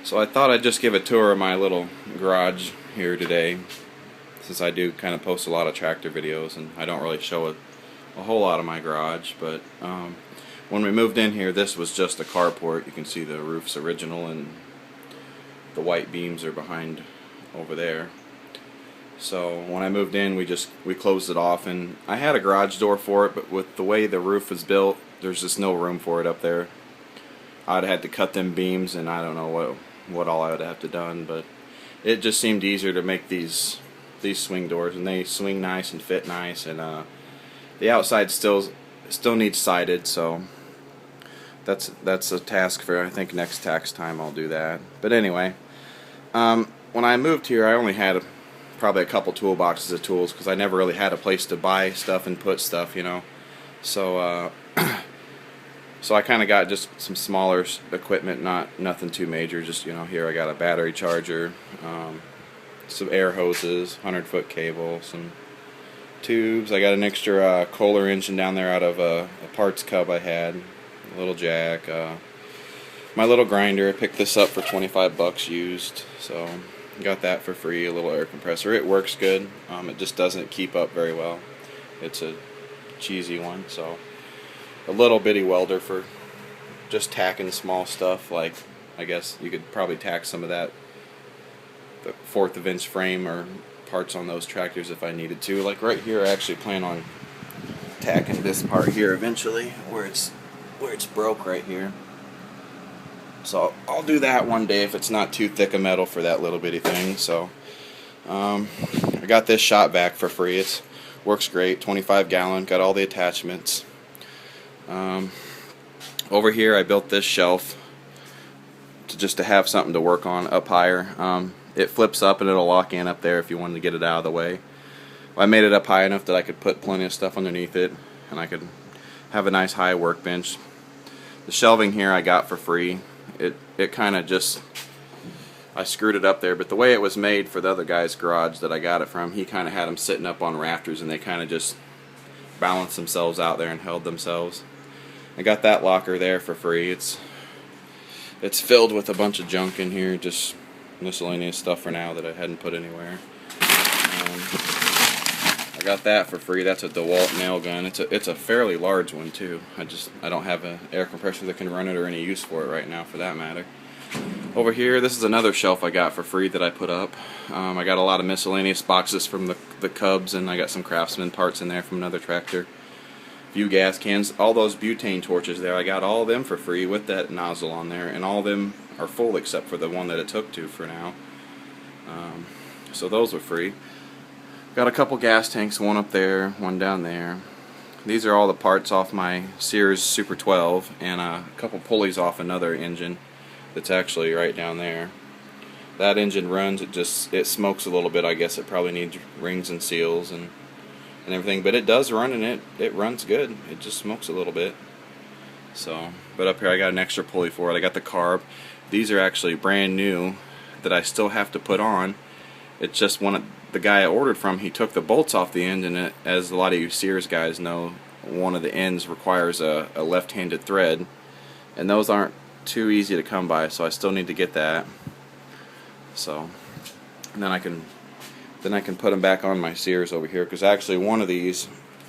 So I thought I'd just give a tour of my little garage here today, since I do kind of post a lot of tractor videos and I don't really show a whole lot of my garage. But when we moved in here, this was just a carport. You can see the roof's original and the white beams are behind over there. So when I moved in, we closed it off, and I had a garage door for it, but with the way the roof is built, there's just no room for it up there. I'd had to cut them beams, and I don't know what all I would have to done, but it just seemed easier to make these swing doors, and they swing nice and fit nice, and the outside still needs sided, so that's a task for, I think, next tax time I'll do that. But anyway, when I moved here, I only had probably a couple toolboxes of tools because I never really had a place to buy stuff and put stuff, you know. So so I kind of got just some smaller equipment, nothing too major. Just, you know, here I got a battery charger, some air hoses, 100-foot cable, some tubes. I got an extra Kohler engine down there out of a parts cub I had, a little jack, my little grinder. I picked this up for 25 bucks used, so got that for free. A little air compressor. It works good. It just doesn't keep up very well. It's a cheesy one, so a little bitty welder for just tacking small stuff, like I guess you could probably tack some of that, the 1/4 of inch frame or parts on those tractors if I needed to. Like right here, I actually plan on tacking this part here eventually, where it's broke right here. So I'll do that one day if it's not too thick of metal for that little bitty thing. So I got this shop vac for free. It works great, 25 gallon, got all the attachments. Over here I built this shelf just to have something to work on up higher. It flips up and it'll lock in up there if you wanted to get it out of the way. I made it up high enough that I could put plenty of stuff underneath it, and I could have a nice high workbench. The shelving here I got for free. It kind of just, I screwed it up there, but the way it was made for the other guy's garage that I got it from, he kind of had them sitting up on rafters, and they kind of just balanced themselves out there and held themselves. I got that locker there for free. It's filled with a bunch of junk in here, just miscellaneous stuff for now that I hadn't put anywhere. I got that for free. That's a DeWalt nail gun. It's a fairly large one too. I don't have an air compressor that can run it or any use for it right now, for that matter. Over here, this is another shelf I got for free that I put up. I got a lot of miscellaneous boxes from the Cubs, and I got some Craftsman parts in there from another tractor. A few gas cans, all those butane torches there. I got all of them for free with that nozzle on there, and all of them are full except for the one that it took to for now. So those were free. Got a couple gas tanks, one up there, one down there. These are all the parts off my Sears Super 12, and a couple pulleys off another engine that's actually right down there. That engine runs, it smokes a little bit. I guess it probably needs rings and seals and everything, but it does run, and it runs good. It just smokes a little bit. So, but up here I got an extra pulley for it. I got the carb. These are actually brand new that I still have to put on. It's just the guy I ordered from, he took the bolts off the end, and as a lot of you Sears guys know, one of the ends requires a left-handed thread, and those aren't too easy to come by, so I still need to get that. So, and then I can put them back on my Sears over here, because actually one of these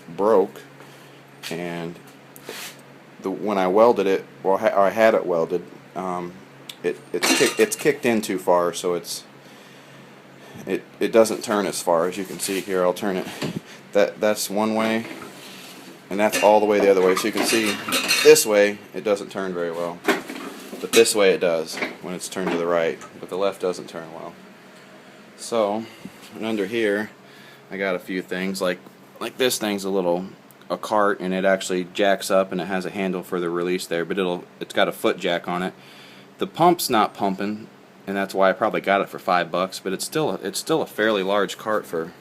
broke, and when I welded it, or I had it welded, it's kicked in too far, so it doesn't turn as far as you can see here. I'll turn it. That's one way, and that's all the way the other way. So you can see this way it doesn't turn very well, but this way it does when it's turned to the right. But the left doesn't turn well. So, and under here I got a few things like this thing's a cart, and it actually jacks up, and it has a handle for the release there, but it's got a foot jack on it. The pump's not pumping, and that's why I probably got it for $5, but it's still a fairly large cart for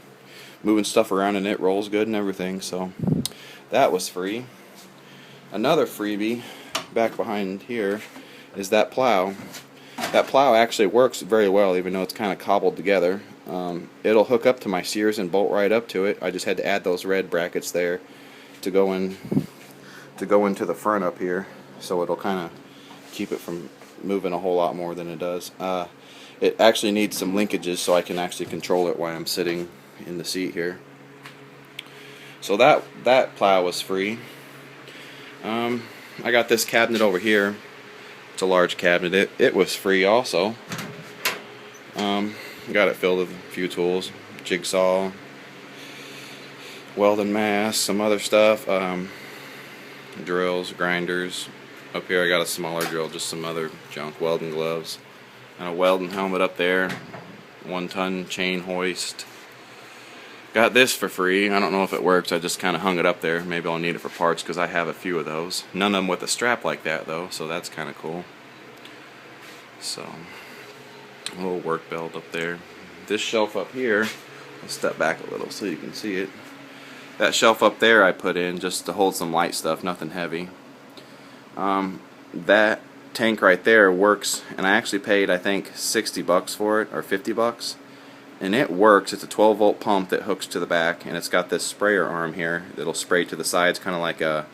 moving stuff around, and it rolls good and everything. So that was free. Another freebie back behind here is that plow. That plow actually works very well, even though it's kind of cobbled together. It'll hook up to my Sears and bolt right up to it. I just had to add those red brackets there to go into the front up here, so it'll kind of keep it from moving a whole lot more than it does. It actually needs some linkages so I can actually control it while I'm sitting in the seat here. So that plow was free. I got this cabinet over here. It's a large cabinet. It was free also. Got it filled with a few tools, jigsaw, welding mask, some other stuff, drills, grinders. Up here I got a smaller drill, just some other junk, welding gloves, and a welding helmet up there, 1-ton chain hoist. Got this for free. I don't know if it works. I just kind of hung it up there. Maybe I'll need it for parts because I have a few of those. None of them with a strap like that though, so that's kind of cool. So, a little work belt up there. This shelf up here, I'll step back a little so you can see it. That shelf up there I put in just to hold some light stuff, nothing heavy. That tank right there works, and I actually paid I think 60 bucks for it, or 50 bucks. And it works. It's a 12-volt pump that hooks to the back, and it's got this sprayer arm here that'll spray to the sides, kind of like if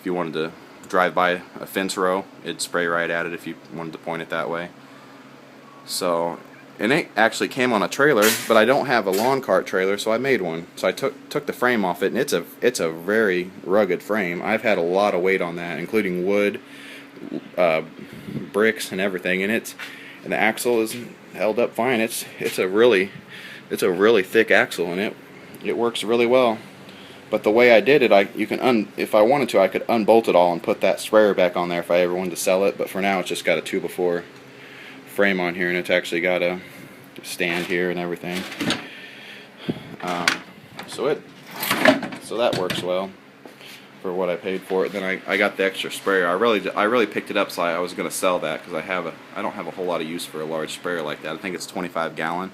you wanted to drive by a fence row, it'd spray right at it if you wanted to point it that way. So, and it actually came on a trailer, but I don't have a lawn cart trailer, so I made one. So I took the frame off it, and it's a very rugged frame. I've had a lot of weight on that, including wood, bricks, and everything, and the axle is held up fine. It's a really thick axle, and it works really well. But the way I did it, if I wanted to, I could unbolt it all and put that sprayer back on there if I ever wanted to sell it. But for now, it's just got a 2x4 frame on here, and it's actually got a stand here and everything. So that works well for what I paid for it. Then I got the extra sprayer. I really picked it up, so I was going to sell that because I don't have a whole lot of use for a large sprayer like that. I think it's 25 gallon,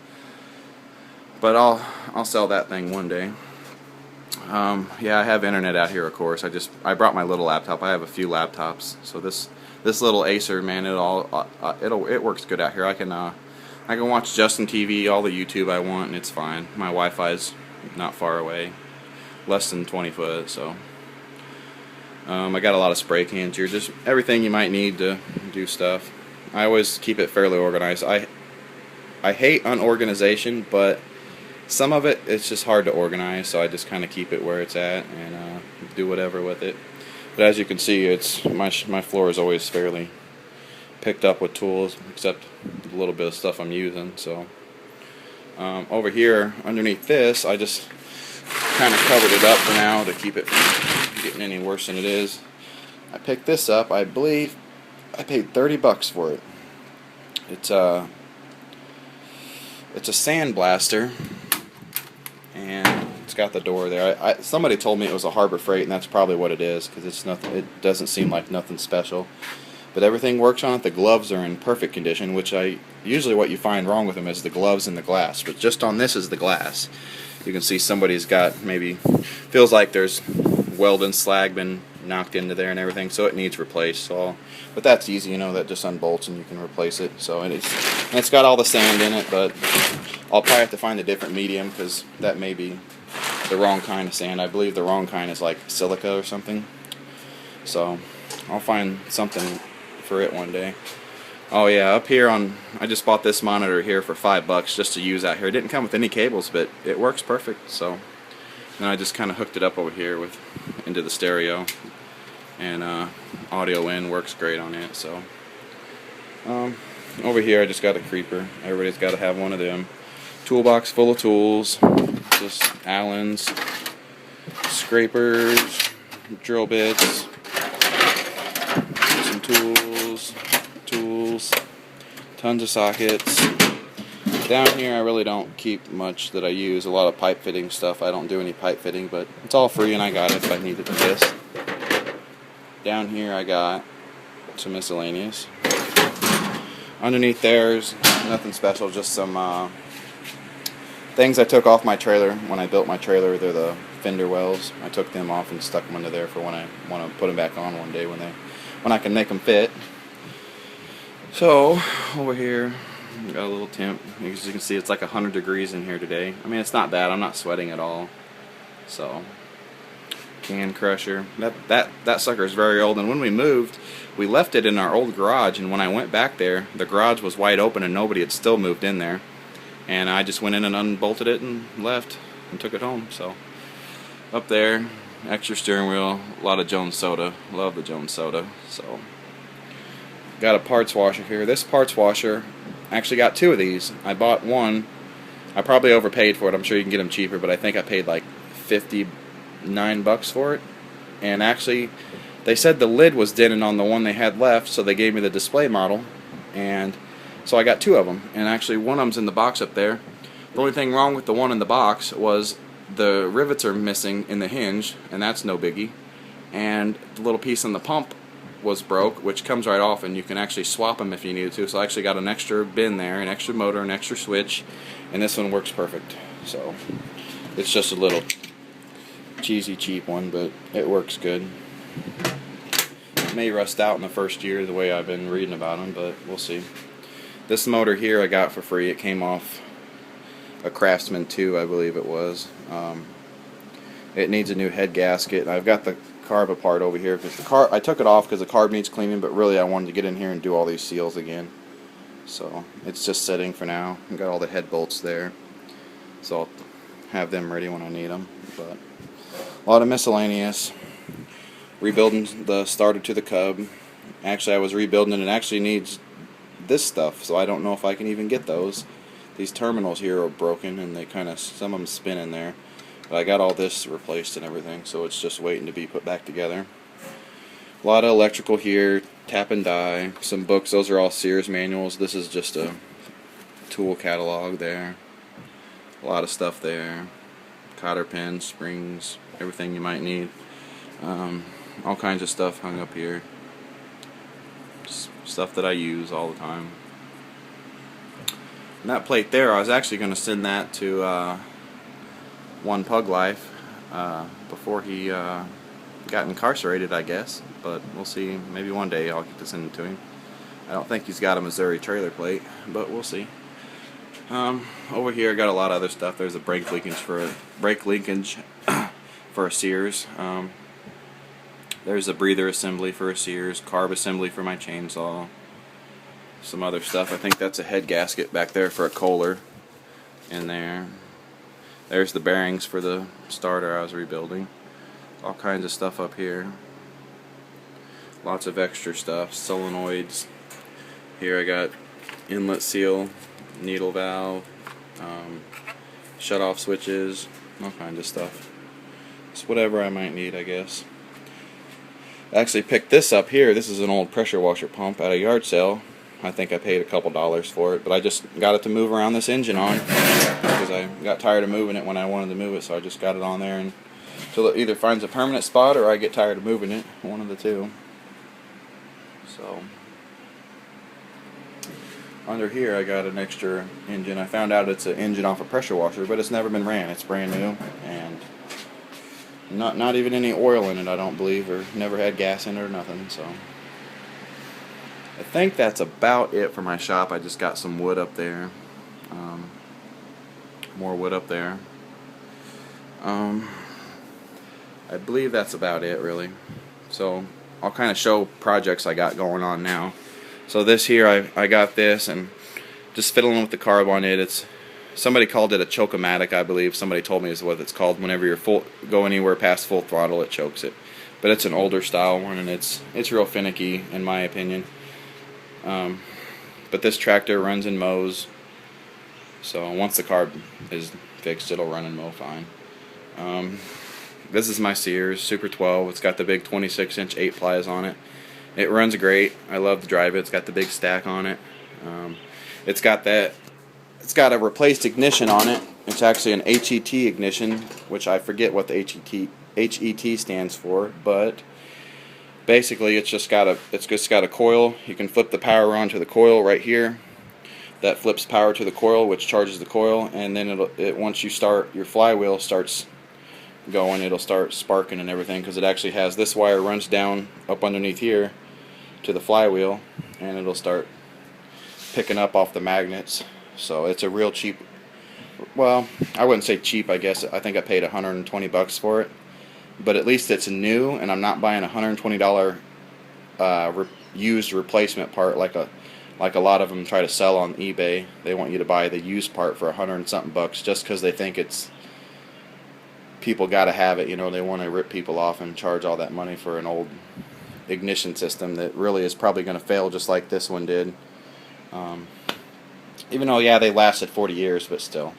but I'll sell that thing one day. Yeah, I have internet out here, of course. I brought my little laptop. I have a few laptops, so this little Acer, man, it works good out here. I can watch Justin TV, all the YouTube I want, and it's fine. My Wi-Fi's not far away, less than 20 foot, so. I got a lot of spray cans here, just everything you might need to do stuff. I always keep it fairly organized. I hate unorganization, but some of it's just hard to organize, so I just kind of keep it where it's at and do whatever with it. But as you can see, my floor is always fairly picked up with tools, except the little bit of stuff I'm using. So over here, underneath this, I just kind of covered it up for now to keep it from getting any worse than it is. I picked this up. I believe I paid 30 bucks for it. It's a sand blaster, and it's got the door there. Somebody told me it was a Harbor Freight, and that's probably what it is, because it's nothing. It doesn't seem like nothing special, but everything works on it. The gloves are in perfect condition, which usually what you find wrong with them is the gloves and the glass, but just on this is the glass. You can see somebody's got, maybe feels like there's welding slag been knocked into there and everything, so it needs replaced. But that's easy, you know, that just unbolts and you can replace it. So it's got all the sand in it, but I'll probably have to find a different medium because that may be the wrong kind of sand. I believe the wrong kind is like silica or something. So I'll find something for it one day. Oh yeah, up here I just bought this monitor here for $5 just to use out here. It didn't come with any cables, but it works perfect. So then I just kind of hooked it up over here into the stereo, and audio in works great on it. So over here I just got a creeper. Everybody's got to have one of them. Toolbox full of tools, just Allen's, scrapers, drill bits, some tools, tons of sockets. Down here I really don't keep much that I use. A lot of pipe fitting stuff. I don't do any pipe fitting, but it's all free and I got it if I needed this. Down here I got some miscellaneous. Underneath there's nothing special, just some things I took off my trailer when I built my trailer. They're the fender wells. I took them off and stuck them under there for when I want to put them back on one day when I can make them fit. So over here got a little temp. As you can see, it's like 100 degrees in here today. I mean, it's not bad. I'm not sweating at all. So can crusher. That sucker is very old, and when we moved, we left it in our old garage, and when I went back there, the garage was wide open and nobody had still moved in there. And I just went in and unbolted it and left and took it home. So up there, extra steering wheel, a lot of Jones Soda. Love the Jones Soda. So got a parts washer here. This parts washer, I actually got two of these. I bought one. I probably overpaid for it. I'm sure you can get them cheaper, but I think I paid like $59 for it. And actually, they said the lid was dented on the one they had left, so they gave me the display model. And so I got two of them. And actually, one of them's in the box up there. The only thing wrong with the one in the box was the rivets are missing in the hinge, and that's no biggie. And the little piece in the pump was broke, which comes right off, and you can actually swap them if you needed to. So I actually got an extra bin there, an extra motor, an extra switch, and this one works perfect. So it's just a little cheesy cheap one, but it works good. It may rust out in the first year the way I've been reading about them, but we'll see. This motor here I got for free. It came off a Craftsman 2, I believe it was. It needs a new head gasket, and I've got the carb apart over here because I took it off because the carb needs cleaning, but really I wanted to get in here and do all these seals again. So it's just sitting for now. I've got all the head bolts there, so I'll have them ready when I need them. But a lot of miscellaneous. Rebuilding the starter to the Cub. Actually, I was rebuilding it. It actually needs this stuff, so I don't know if I can even get those. These terminals here are broken, and they kind of, some of them spin in there. But I got all this replaced and everything, so it's just waiting to be put back together. A lot of electrical here, tap and die, some books. Those are all Sears manuals. This is just a tool catalog there. A lot of stuff there. Cotter pins, springs, everything you might need. All kinds of stuff hung up here. Just stuff that I use all the time. And that plate there, I was actually going to send that to One Pug Life before he got incarcerated, I guess. But we'll see. Maybe one day I'll get to send it to him. I don't think he's got a Missouri trailer plate, but we'll see. Over here I got a lot of other stuff. There's a brake linkage for a Sears. There's a breather assembly for a Sears, carb assembly for my chainsaw. Some other stuff. I think that's a head gasket back there for a Kohler in there. There's the bearings for the starter I was rebuilding. All kinds of stuff up here. Lots of extra stuff. Solenoids. Here I got inlet seal, needle valve, shut-off switches, all kinds of stuff. It's whatever I might need, I guess. I actually picked this up here. This is an old pressure washer pump at a yard sale. I think I paid a couple dollars for it, but I just got it to move around this engine on because I got tired of moving it when I wanted to move it, so I just got it on there until it either finds a permanent spot or I get tired of moving it, one of the two. So under here I got an extra engine. I found out it's an engine off a pressure washer, but it's never been ran. It's brand new and not even any oil in it, I don't believe, or never had gas in it or nothing. So I think that's about it for my shop. I just got some wood up there. More wood up there. I believe that's about it, really. So I'll kind of show projects I got going on now. So this here, I got this and just fiddling with the carb on it. It's somebody called it a choke-o-matic, I believe. Somebody told me is what it's called. Whenever you're go anywhere past full throttle, it chokes it. But it's an older style one, and it's real finicky in my opinion. But this tractor runs and mows, so once the carb is fixed, it'll run and mow fine. This is my Sears Super 12. It's got the big 26-inch 8-plies on it. It runs great. I love to drive it. It's got the big stack on it. It's got a replaced ignition on it. It's actually an HET ignition, which I forget what the HET stands for, but basically it's just got a coil. You can flip the power onto the coil right here. That flips power to the coil, which charges the coil, and then once you start, your flywheel starts going, it'll start sparking and everything, because it actually has this wire runs down up underneath here to the flywheel, and it'll start picking up off the magnets. So it's a real cheap, well, I wouldn't say cheap, I guess. I think I paid $120 for it. but at least it's new, and I'm not buying a $120 used replacement part like a lot of them try to sell on eBay. They want you to buy the used part for $100 and something bucks just because they think it's people got to have it. You know, they want to rip people off and charge all that money for an old ignition system that really is probably going to fail just like this one did. Even though, yeah, they lasted 40 years, but still,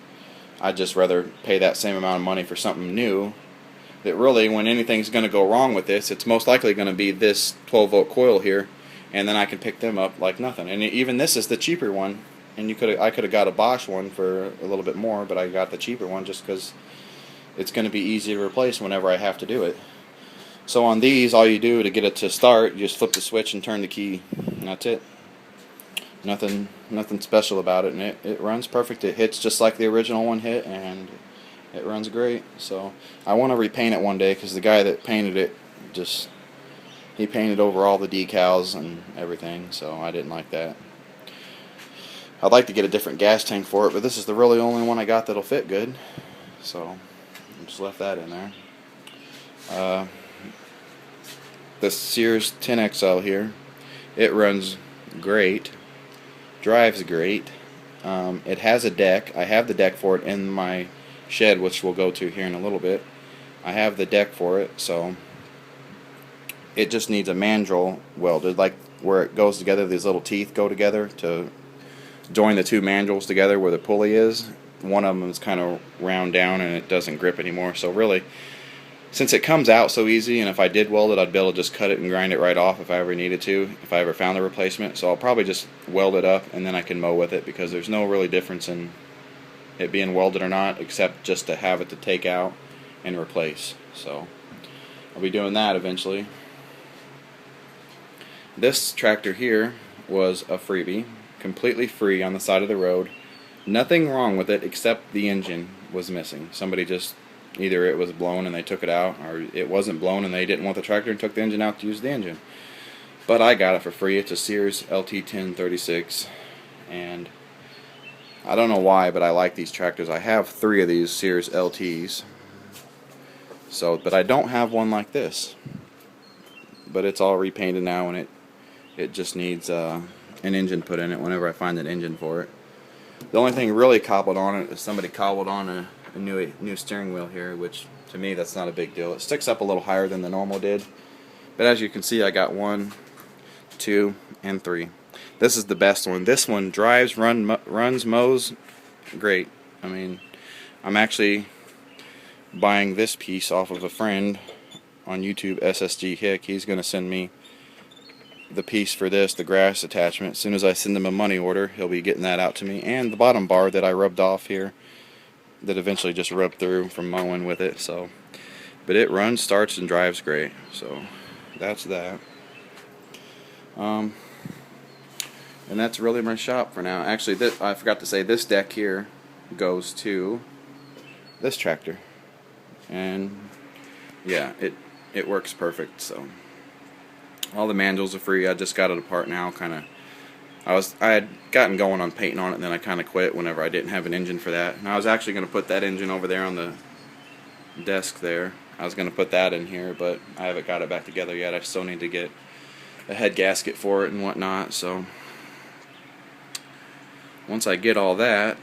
I'd just rather pay that same amount of money for something new that really, when anything's going to go wrong with this, it's most likely going to be this 12-volt coil here, and then I can pick them up like nothing. And even this is the cheaper one, and I could have got a Bosch one for a little bit more, but I got the cheaper one just because it's going to be easy to replace whenever I have to do it. So on these, all you do to get it to start, you just flip the switch and turn the key, and that's it. Nothing special about it, and it runs perfect. It hits just like the original one hit, and it runs great. So I want to repaint it one day because the guy that painted it he painted over all the decals and everything, so I didn't like that. I'd like to get a different gas tank for it, but this is the really only one I got that'll fit good, so I just left that in there. The Sears 10XL here, it runs great, drives great. It has a deck. I have the deck for it in my shed, which we'll go to here in a little bit. I have the deck for it, so it just needs a mandrel welded, like where it goes together, these little teeth go together to join the two mandrels together where the pulley is. One of them is kind of round down and it doesn't grip anymore, so really, since it comes out so easy, and if I did weld it, I'd be able to just cut it and grind it right off if I ever needed to, if I ever found a replacement. So I'll probably just weld it up and then I can mow with it, because there's no really difference in it being welded or not, except just to have it to take out and replace. So I'll be doing that eventually. This tractor here was a freebie, completely free on the side of the road. Nothing wrong with it except the engine was missing. Somebody just, either it was blown and they took it out, or it wasn't blown and they didn't want the tractor and took the engine out to use the engine. But I got it for free. It's a Sears LT1036, and I don't know why, but I like these tractors. I have 3 of these Sears LTs, but I don't have one like this. But it's all repainted now, and it just needs an engine put in it whenever I find an engine for it. The only thing really cobbled on it is somebody cobbled on a new steering wheel here, which to me that's not a big deal. It sticks up a little higher than the normal did, but as you can see, I got 1, 2, and 3. This is the best one. This one drives, runs, mows great. I mean, I'm actually buying this piece off of a friend on YouTube, SSG Hick. He's going to send me the piece for this, the grass attachment. As soon as I send him a money order, he'll be getting that out to me, and the bottom bar that I rubbed off here that eventually just rubbed through from mowing with it. So, but it runs, starts, and drives great. So that's that. And that's really my shop for now. Actually, I forgot to say, this deck here goes to this tractor, and yeah, it works perfect. So all the mandrels are free. I just got it apart now. I had gotten going on painting on it, and then I kind of quit whenever I didn't have an engine for that. And I was actually going to put that engine over there on the desk there. I was going to put that in here, but I haven't got it back together yet. I still need to get a head gasket for it and whatnot. So once I get all that,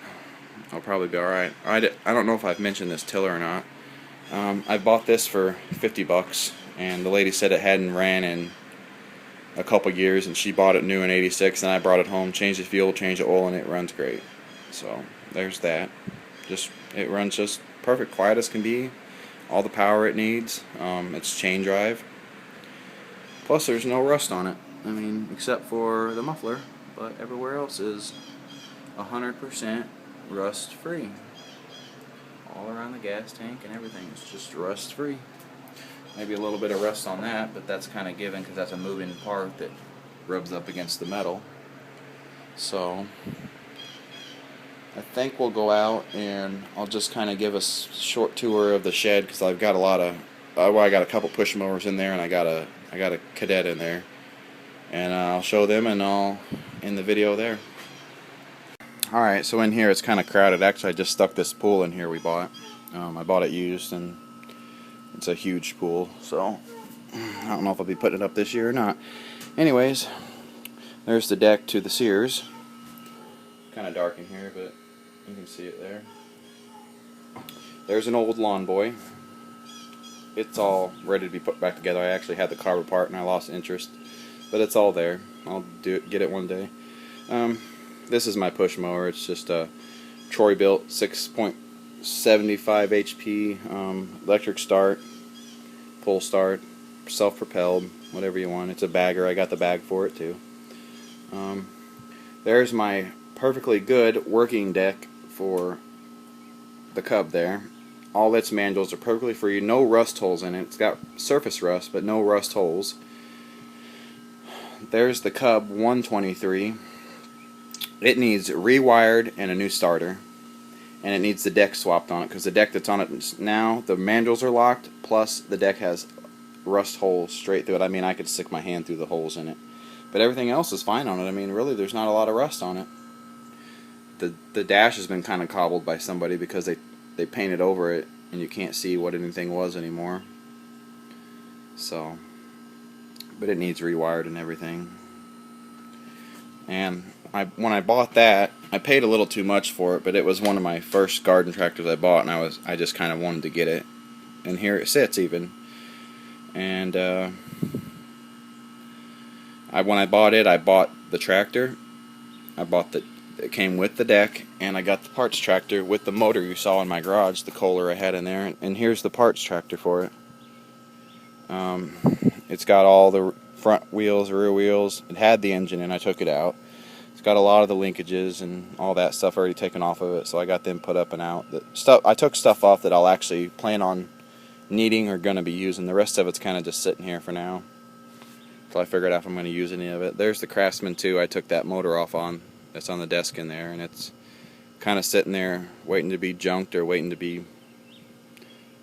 I'll probably be alright. I don't know if I've mentioned this tiller or not. I bought this for 50 bucks, and the lady said it hadn't ran in a couple years, and she bought it new in '86, and I brought it home, changed the fuel, changed the oil, and it runs great. So there's that. It runs just perfect, quiet as can be, all the power it needs. It's chain drive. Plus there's no rust on it. I mean, except for the muffler, but everywhere else is 100% rust free. All around the gas tank and everything is just rust free. Maybe a little bit of rust on that, but that's kind of given because that's a moving part that rubs up against the metal. So I think we'll go out and I'll just kind of give a short tour of the shed, because I've got I got a couple push mowers in there, and I got a Cadet in there, and I'll show them, and I'll end the video there. Alright, so in here it's kind of crowded. Actually, I just stuck this pool in here we bought. I bought it used, and It's a huge pool, so I don't know if I'll be putting it up this year or not. Anyways, there's the deck to the Sears. Kind of dark in here, but you can see it there. There's an old Lawn Boy. It's all ready to be put back together. I actually had the carb apart and I lost interest, but it's all there. I'll get it one day. This is my push mower. It's just a Troy-Bilt 6.75 HP electric start, pull start, self-propelled, whatever you want. It's a bagger. I got the bag for it too. There's my perfectly good working deck for the Cub there. All its manuals are perfectly free, no rust holes in it. It's got surface rust, but no rust holes. There's the Cub 123. It needs rewired and a new starter, and it needs the deck swapped on it, because the deck that's on it now, the manuals are locked, plus the deck has rust holes straight through it. I mean, I could stick my hand through the holes in it, but everything else is fine on it. I mean, really, there's not a lot of rust on it. The dash has been kind of cobbled by somebody because they painted over it and you can't see what anything was anymore. So, but it needs rewired and everything. And when I bought that, I paid a little too much for it, but it was one of my first garden tractors I bought, and I just kind of wanted to get it. And here it sits even. And when I bought it, I bought the tractor. It came with the deck, and I got the parts tractor with the motor you saw in my garage, the Kohler I had in there, and here's the parts tractor for it. It's got all the front wheels, rear wheels. It had the engine, and I took it out. It's got a lot of the linkages and all that stuff already taken off of it, so I got them put up and out. I took stuff off that I'll actually plan on needing or going to be using. The rest of it's kind of just sitting here for now until I figure out if I'm going to use any of it. There's the Craftsman 2 I took that motor off on. That's on the desk in there, and it's kind of sitting there waiting to be junked or waiting to be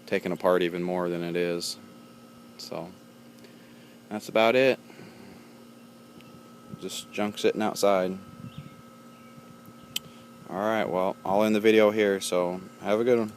taken apart even more than it is. So that's about it. Just junk sitting outside. Alright, well, I'll end the video here, so have a good one.